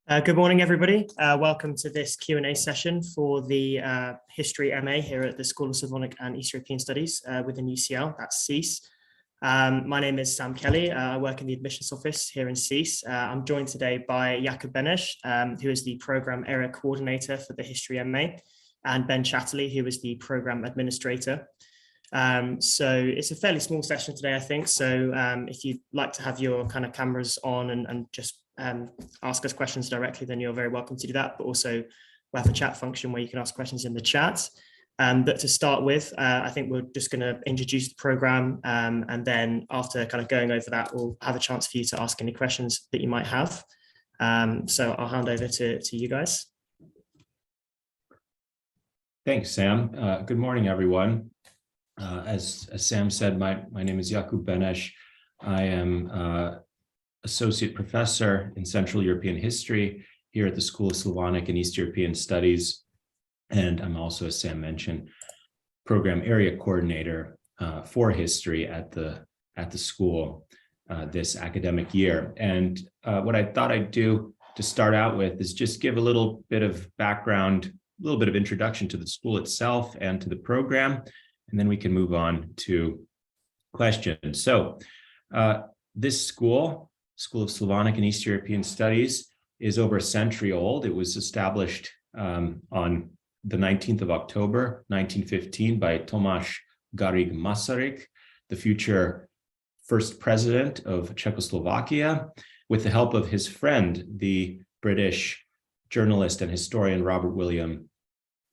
Good morning, everybody. Welcome to this Q&A session for the History MA here at the School of Slavonic and East European Studies within UCL, that's SSEES. My name is Sam Kelly. I work in the admissions office here in SSEES. I'm joined today by Jakub, who is the Program Area Coordinator for the History MA, and Ben Chatterley, who is the Program Administrator. So it's a fairly small session today, I think. So if you'd like to have your kind of cameras on and just ask us questions directly, then you're very welcome to do that. But also we have a chat function where you can ask questions in the chat. But to start with, I think we're just going to introduce the program, and then after kind of going over that, we'll have a chance for you to ask any questions that you might have. So I'll hand over to you guys. Thanks, Sam. Good morning, everyone. As Sam said, my name is Jakub. I am Associate Professor in Central European History here at the School of Slavonic and East European Studies. And I'm also, as Sam mentioned, Program Area Coordinator for History at the school this academic year. And what I thought I'd do to start out with is just give a little bit of background, a little bit of introduction to the school itself and to the program, and then we can move on to questions. So this School of Slavonic and East European Studies is over a century old. It was established on the 19th of October, 1915 by Tomáš Garrigue Masaryk, the future first president of Czechoslovakia, with the help of his friend, the British journalist and historian Robert William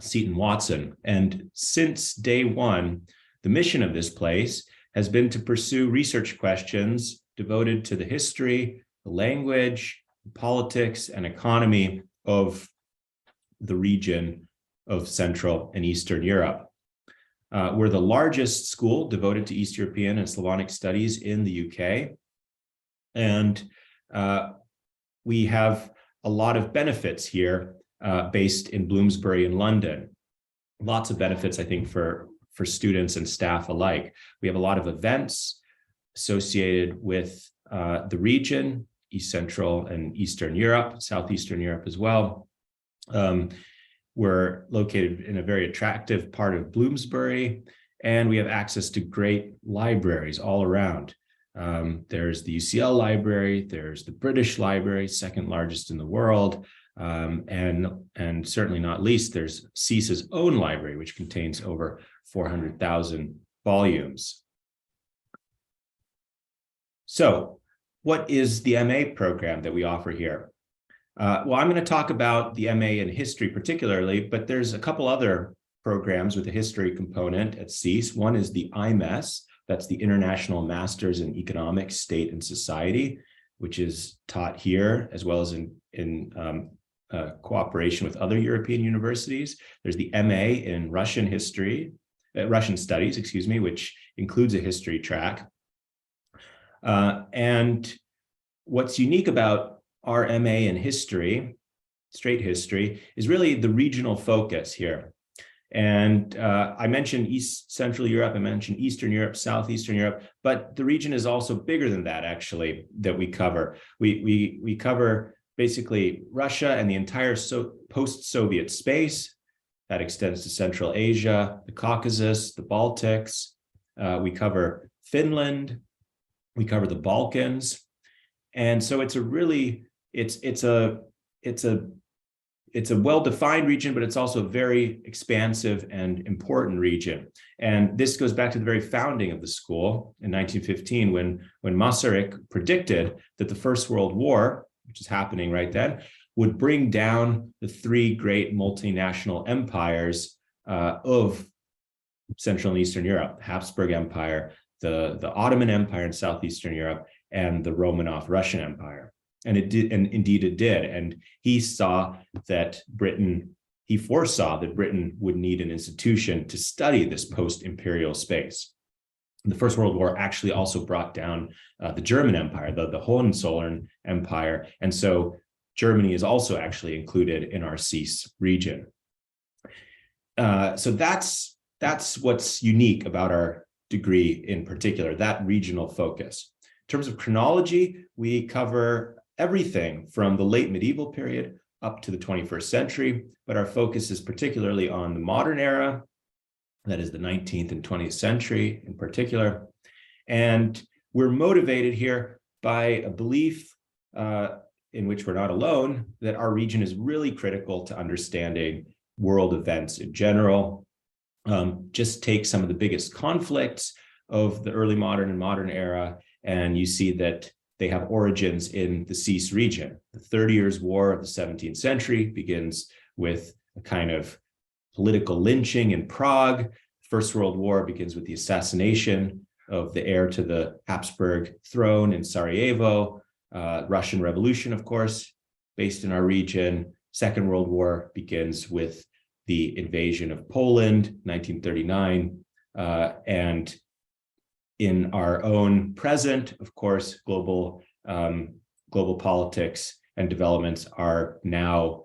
Seton Watson. And since day one, the mission of this place has been to pursue research questions devoted to the history, the language, politics, and economy of the region of Central and Eastern Europe. We're the largest school devoted to East European and Slavonic studies in the UK. And we have a lot of benefits here based in Bloomsbury in London. Lots of benefits, I think, for students and staff alike. We have a lot of events associated with the region, East Central and Eastern Europe, Southeastern Europe as well. We're located in a very attractive part of Bloomsbury, and we have access to great libraries all around. There's the UCL library, there's the British Library, second largest in the world, and certainly not least, there's SSEES's own library, which contains over 400,000 volumes. So what is the MA program that we offer here? Well, I'm going to talk about the MA in history particularly, but there's a couple other programs with a history component at SSEES. One is the IMES, that's the International Masters in Economics, State and Society, which is taught here as well as in cooperation with other European universities. There's the MA in Russian Studies, which includes a history track. And what's unique about our MA in history, straight history, is really the regional focus here. And I mentioned East Central Europe, I mentioned Eastern Europe, Southeastern Europe, but the region is also bigger than that, actually, that we cover. We cover basically Russia and the entire post-Soviet space. That extends to Central Asia, the Caucasus, the Baltics. We cover Finland. We cover the Balkans. And so it's a really, it's a well-defined region, but it's also a very expansive and important region. And this goes back to the very founding of the school in 1915, when Masaryk predicted that the First World War, which is happening right then, would bring down the three great multinational empires of Central and Eastern Europe: Habsburg Empire, the Ottoman Empire in Southeastern Europe, and the Romanov Russian Empire. And it did, and indeed it did. And he foresaw that Britain would need an institution to study this post-imperial space. The First World War actually also brought down the German Empire, the Hohenzollern Empire. And so Germany is also actually included in our SSEES region. So that's what's unique about our degree in particular, that regional focus. In terms of chronology, we cover everything from the late medieval period up to the 21st century, but our focus is particularly on the modern era, that is the 19th and 20th century in particular. And we're motivated here by a belief in which we're not alone, that our region is really critical to understanding world events in general. Just take some of the biggest conflicts of the early modern and modern era, and you see that they have origins in the SSEES region. The 30 Years' War of the 17th century begins with a kind of political lynching in Prague. First World War begins with the assassination of the heir to the Habsburg throne in Sarajevo. Russian Revolution, of course, based in our region. Second World War begins with the invasion of Poland, 1939. And in our own present, of course, global politics and developments are now,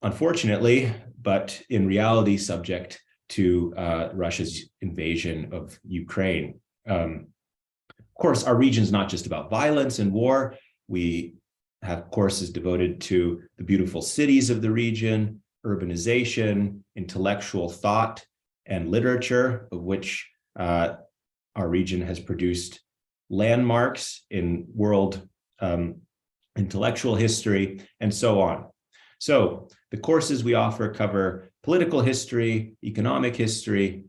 unfortunately, but in reality, subject to Russia's invasion of Ukraine. Of course, our region is not just about violence and war. We have courses devoted to the beautiful cities of the region, urbanization, intellectual thought, and literature, of which our region has produced landmarks in world intellectual history, and so on. So the courses we offer cover political history, economic history,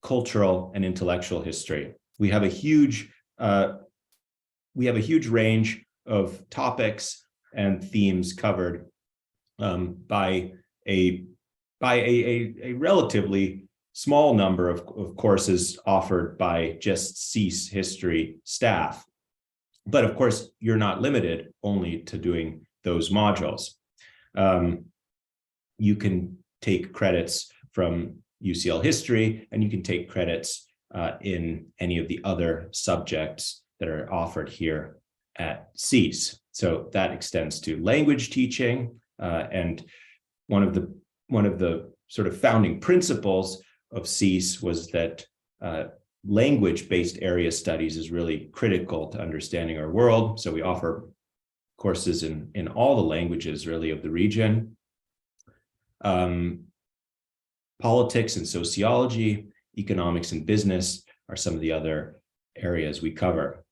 cultural, and intellectual history. We have a huge range of topics and themes covered by a relatively small number of courses offered by just SSEES history staff. But of course, you're not limited only to doing those modules. You can take credits from UCL history, and you can take credits in any of the other subjects that are offered here at SSEES. So that extends to language teaching, and one of the sort of founding principles of SSEES was that language-based area studies is really critical to understanding our world. So we offer courses in all the languages really of the region. Politics and sociology, economics and business are some of the other areas we cover.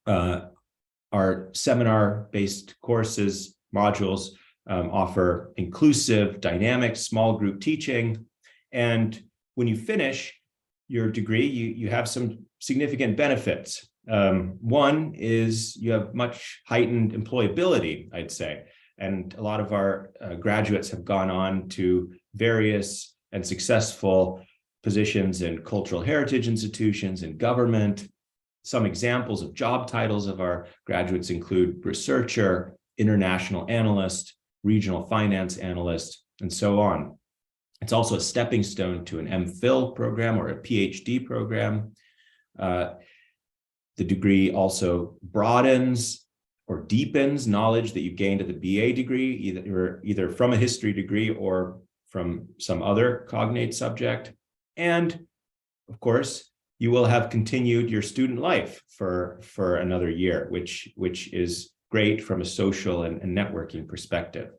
Our seminar-based courses, modules, offer inclusive, dynamic, small group teaching. And when you finish your degree, you have some significant benefits. One is you have much heightened employability, I'd say. And a lot of our graduates have gone on to various and successful positions in cultural heritage institutions and government. Some examples of job titles of our graduates include researcher, international analyst, regional finance analyst, and so on. It's also a stepping stone to an MPhil program or a PhD program. The degree also broadens or deepens knowledge that you gained at the BA degree, either from a history degree or from some other cognate subject. And of course, you will have continued your student life for another year, which is great from a social and networking perspective.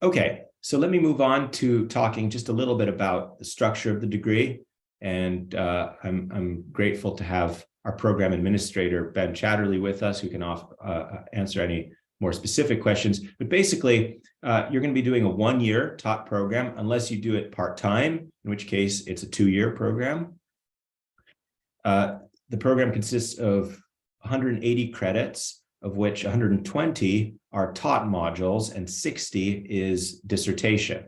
Okay, so let me move on to talking just a little bit about the structure of the degree. And I'm grateful to have our program administrator, Ben Chatterley, with us, who can answer any more specific questions. But basically, you're going to be doing a one-year taught program, unless you do it part-time, in which case it's a two-year program. The program consists of 180 credits, of which 120 are taught modules and 60 is dissertation.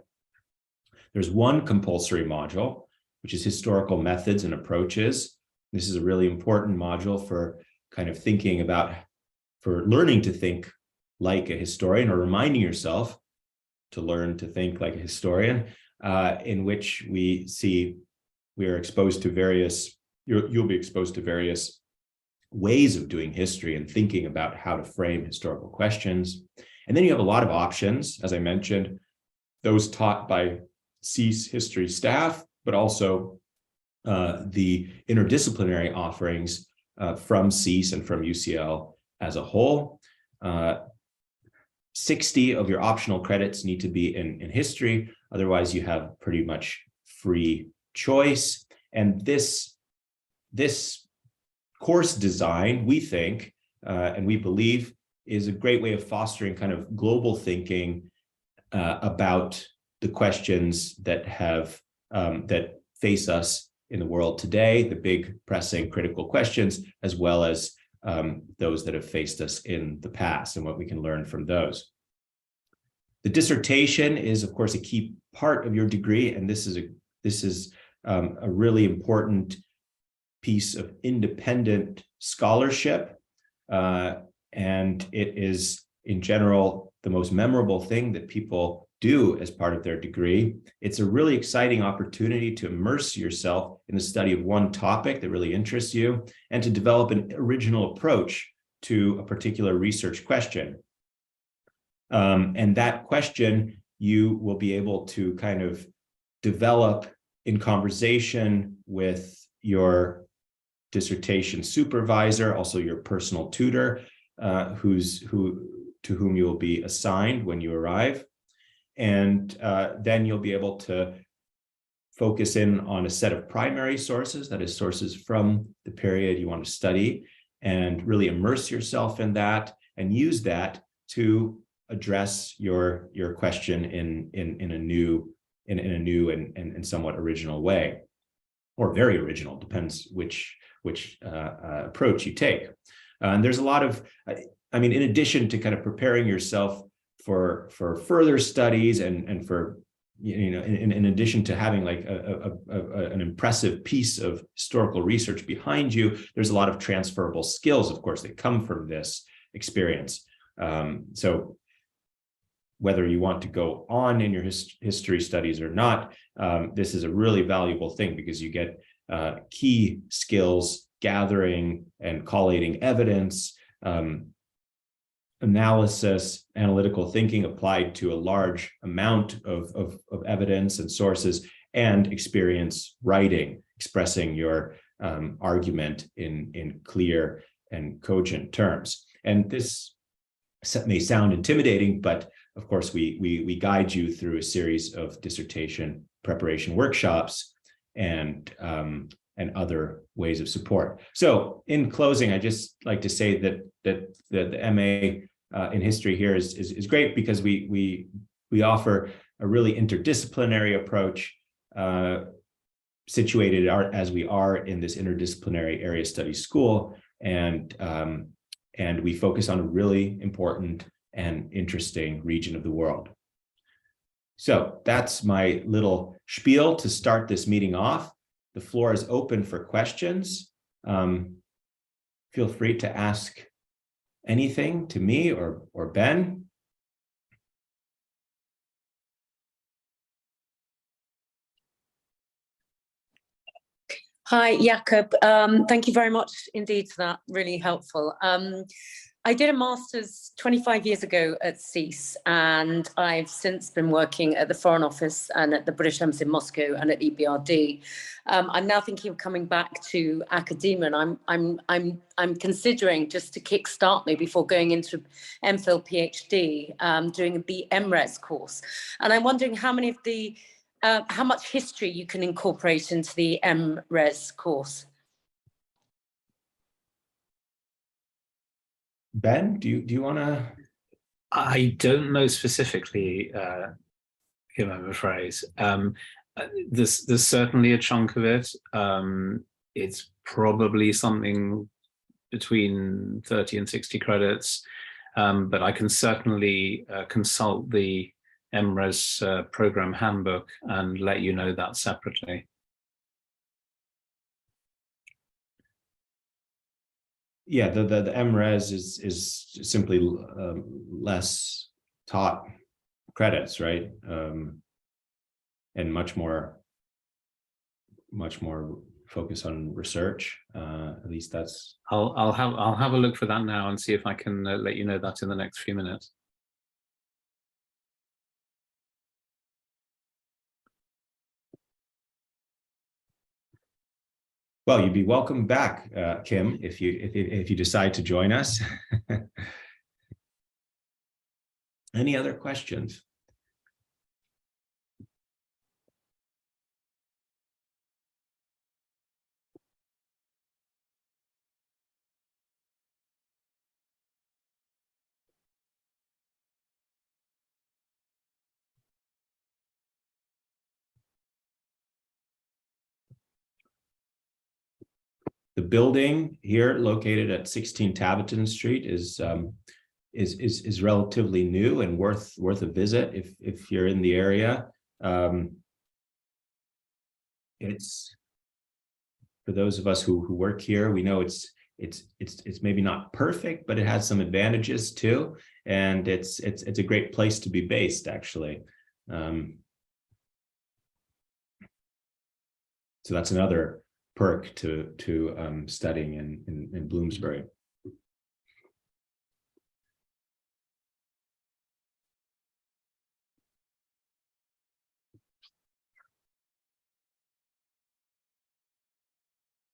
There's one compulsory module, which is historical methods and approaches. This is a really important module for kind of thinking about, for learning to think like a historian, or reminding yourself to learn to think like a historian, in which we are exposed to various, you'll be exposed to various ways of doing history and thinking about how to frame historical questions. And then you have a lot of options, as I mentioned, those taught by SSEES history staff, but also the interdisciplinary offerings from SSEES and from UCL as a whole. 60 of your optional credits need to be in history. Otherwise, you have pretty much free choice. And this course design, we think, and we believe, is a great way of fostering kind of global thinking about the questions that face us in the world today, the big, pressing, critical questions, as well as those that have faced us in the past and what we can learn from those. The dissertation is, of course, a key part of your degree, and this is a really important piece of independent scholarship, and it is, in general, the most memorable thing that people do as part of their degree. It's a really exciting opportunity to immerse yourself in the study of one topic that really interests you and to develop an original approach to a particular research question. And that question you will be able to kind of develop in conversation with your dissertation supervisor, also your personal tutor, to whom you will be assigned when you arrive. And then you'll be able to focus in on a set of primary sources, that is, sources from the period you want to study, and really immerse yourself in that and use that to address your question in a new and somewhat original way, or very original, depends which approach you take. And there's a lot of, I mean, in addition to kind of preparing yourself for further studies and for, you know, in addition to having like an impressive piece of historical research behind you, there's a lot of transferable skills, of course, that come from this experience. So whether you want to go on in your history studies or not, this is a really valuable thing because you get key skills, gathering and collating evidence, analysis, analytical thinking applied to a large amount of evidence and sources, and experience writing, expressing your argument in clear and cogent terms. And this may sound intimidating, but of course, we guide you through a series of dissertation preparation workshops and other ways of support. So in closing, I just like to say that the MA in history here is great because we offer a really interdisciplinary approach, situated as we are in this interdisciplinary area studies school, and we focus on a really important and interesting region of the world. So that's my little spiel to start this meeting off. The floor is open for questions. Feel free to ask anything to me or Ben. Hi, Jakub. Thank you very much indeed for that. Really helpful. I did a master's 25 years ago at SSEES, and I've since been working at the Foreign Office and at the British Embassy in Moscow and at EBRD. I'm now thinking of coming back to academia, and I'm considering, just to kickstart me before going into MPhil PhD, doing the MRes course. And I'm wondering how much history you can incorporate into the MRes course. Ben, do you want to? I don't know specifically, Kim, I'm afraid. There's certainly a chunk of it. It's probably something between 30 and 60 credits, but I can certainly consult the MRes program handbook and let you know that separately. Yeah, the MRes is simply less taught credits, right? And much more focus on research. At least that's. I'll have a look for that now and see if I can let you know that in the next few minutes. Well, you'd be welcome back, Kim, if you decide to join us. Any other questions? The building here, located at 16 Tabaton Street, is relatively new and worth a visit if you're in the area. It's, for those of us who work here, we know it's maybe not perfect, but it has some advantages too, and it's a great place to be based, actually. So that's another perk to studying in Bloomsbury.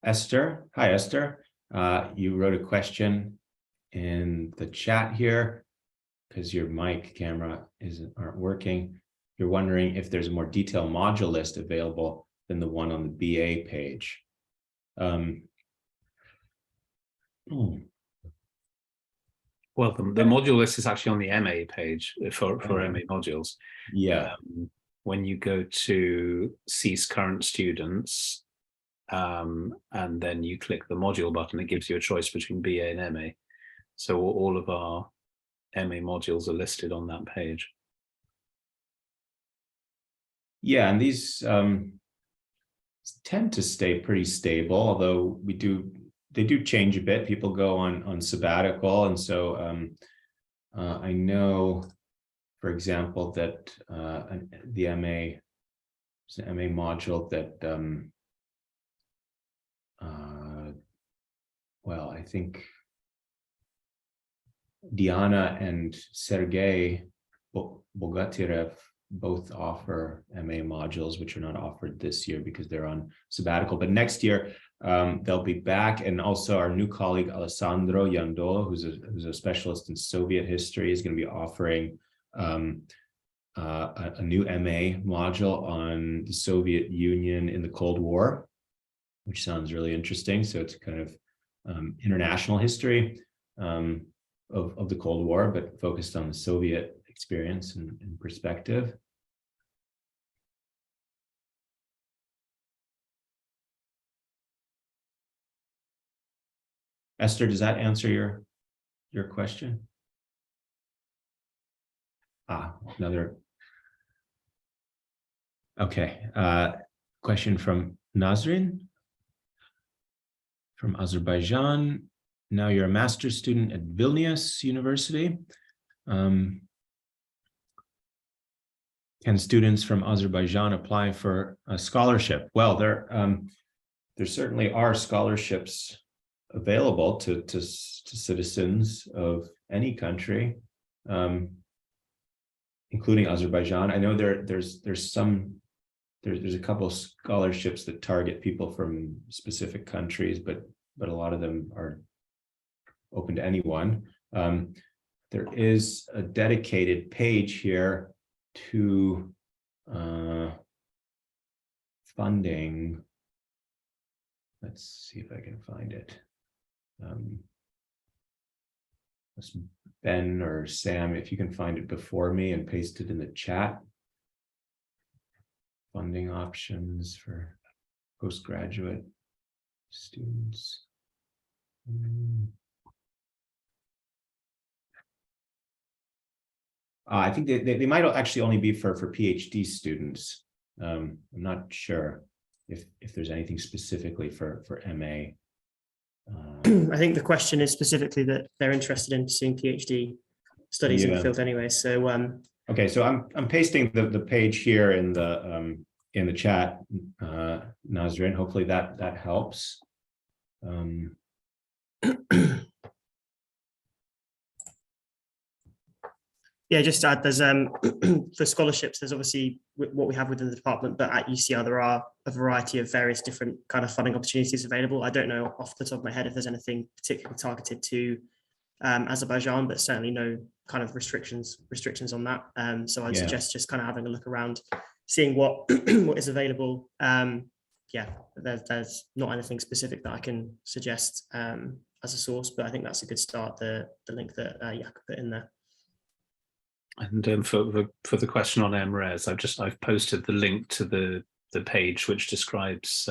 Esther, hi Esther. You wrote a question in the chat here because your mic camera aren't working. You're wondering if there's a more detailed module list available than the one on the BA page. Well, the module list is actually on the MA page for MA modules. Yeah. When you go to SSEES current students, and then you click the module button, it gives you a choice between BA and MA. So all of our MA modules are listed on that page. Yeah, and these tend to stay pretty stable, although they do change a bit. People go on sabbatical, and so I know, for example, that the MA module that well, I think Diana and Sergei Bogatirev both offer MA modules, which are not offered this year because they're on sabbatical. But next year, they'll be back. And also our new colleague, Alessandro Iandolo, who's a specialist in Soviet history, is going to be offering a new MA module on the Soviet Union in the Cold War, which sounds really interesting. So it's kind of international history of the Cold War, but focused on the Soviet experience and perspective. Esther, does that answer your question? Another. Okay, question from Nazrin from Azerbaijan. Now you're a master's student at Vilnius University. Can students from Azerbaijan apply for a scholarship? Well, there certainly are scholarships available to citizens of any country, including Azerbaijan. I know there's a couple of scholarships that target people from specific countries, but a lot of them are open to anyone. There is a dedicated page here to funding. Let's see if I can find it. Ben or Sam, if you can find it before me and paste it in the chat. Funding options for postgraduate students. I think they might actually only be for PhD students. I'm not sure if there's anything specifically for MA. I think the question is specifically that they're interested in pursuing PhD studies in the field anyway. So okay, so I'm pasting the page here in the chat, Nazrin. Hopefully that helps. Yeah, just to add, there's for scholarships, there's obviously what we have within the department, but at UCL there are a variety of various different kind of funding opportunities available. I don't know off the top of my head if there's anything particularly targeted to Azerbaijan, but certainly no kind of restrictions on that. So I'd suggest just kind of having a look around, seeing what what is available. Yeah, there's not anything specific that I can suggest as a source, but I think that's a good start. The link that Jakub put in there. And for the question on MRes, I've posted the link to the page which describes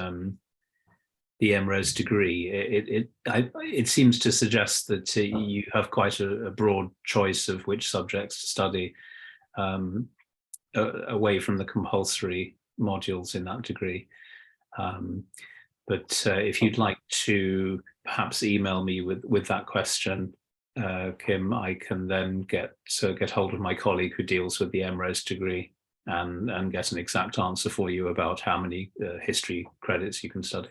the MRes degree. It seems to suggest that you have quite a broad choice of which subjects to study away from the compulsory modules in that degree. But if you'd like to perhaps email me with that question, Kim, I can then get hold of my colleague who deals with the MRes degree and get an exact answer for you about how many history credits you can study.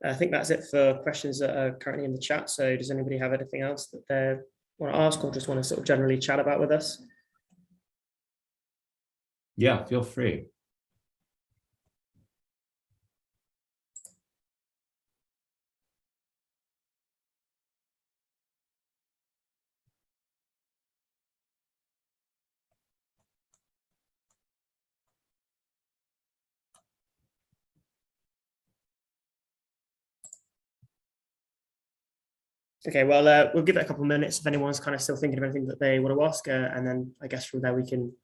I think that's it for questions that are currently in the chat. So does anybody have anything else that they want to ask or just want to sort of generally chat about with us? Yeah, feel free. Okay, well, we'll give it a couple of minutes if anyone's kind of still thinking of anything that they want to ask, and then I guess from there we can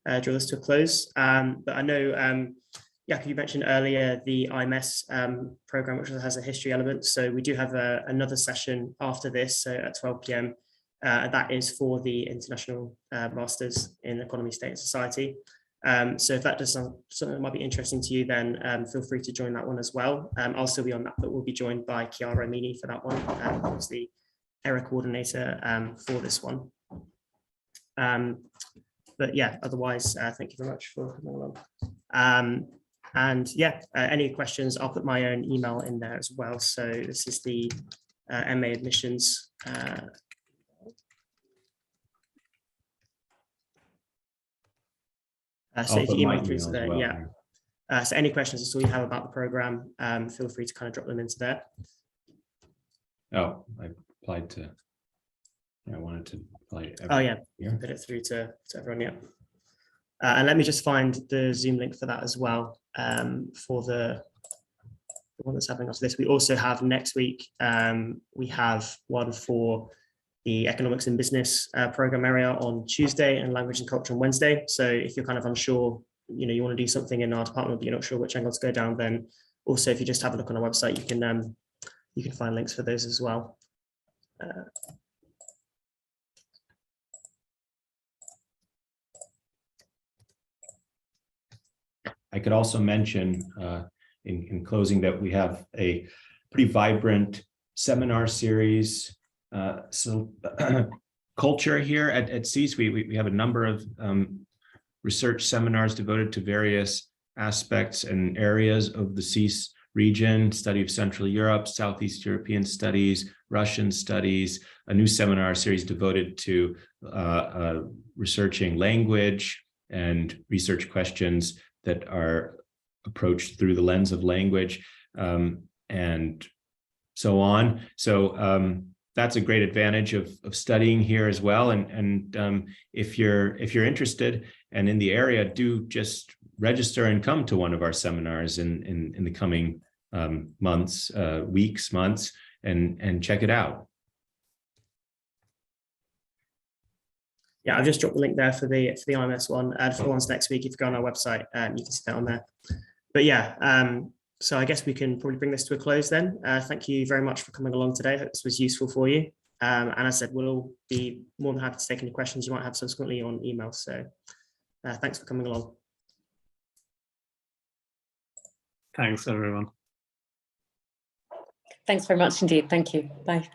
draw this to a close. But I know, Jakub, you mentioned earlier the IMS program, which has a history element. So we do have another session after this, so at 12 p.m. That is for the International Masters in Economy, State and Society. So if that does something that might be interesting to you, then feel free to join that one as well. I'll still be on that, but we'll be joined by Chiara Mini for that one, who's the ERA coordinator for this one. But yeah, otherwise, thank you very much for coming along. And yeah, any questions, I'll put my own email in there as well. So this is the MA admissions. So if you email through to there, well, yeah. So any questions at all you have about the program, feel free to kind of drop them into there. Oh, I applied to. I wanted to apply. Oh yeah, put it through to everyone. Yeah, and let me just find the Zoom link for that as well. For the one that's happening after this, we also have next week. We have one for the economics and business program area on Tuesday and language and culture on Wednesday. So if you're kind of unsure, you want to do something in our department, but you're not sure which angle to go down, then also if you just have a look on our website, you can find links for those as well. I could also mention in closing that we have a pretty vibrant seminar series. So culture here at SSEES, we have a number of research seminars devoted to various aspects and areas of the SSEES region: study of Central Europe, Southeast European studies, Russian studies, a new seminar series devoted to researching language and research questions that are approached through the lens of language, and so on. So that's a great advantage of studying here as well. And if you're interested and in the area, do just register and come to one of our seminars in the coming months, weeks, months, and check it out. Yeah, I've just dropped the link there for the IMS one. For the ones next week, if you go on our website, you can see that on there. But yeah, so I guess we can probably bring this to a close then. Thank you very much for coming along today. I hope this was useful for you. And as I said, we'll all be more than happy to take any questions you might have subsequently on email. So thanks for coming along. Thanks, everyone. Thanks very much indeed. Thank you. Bye.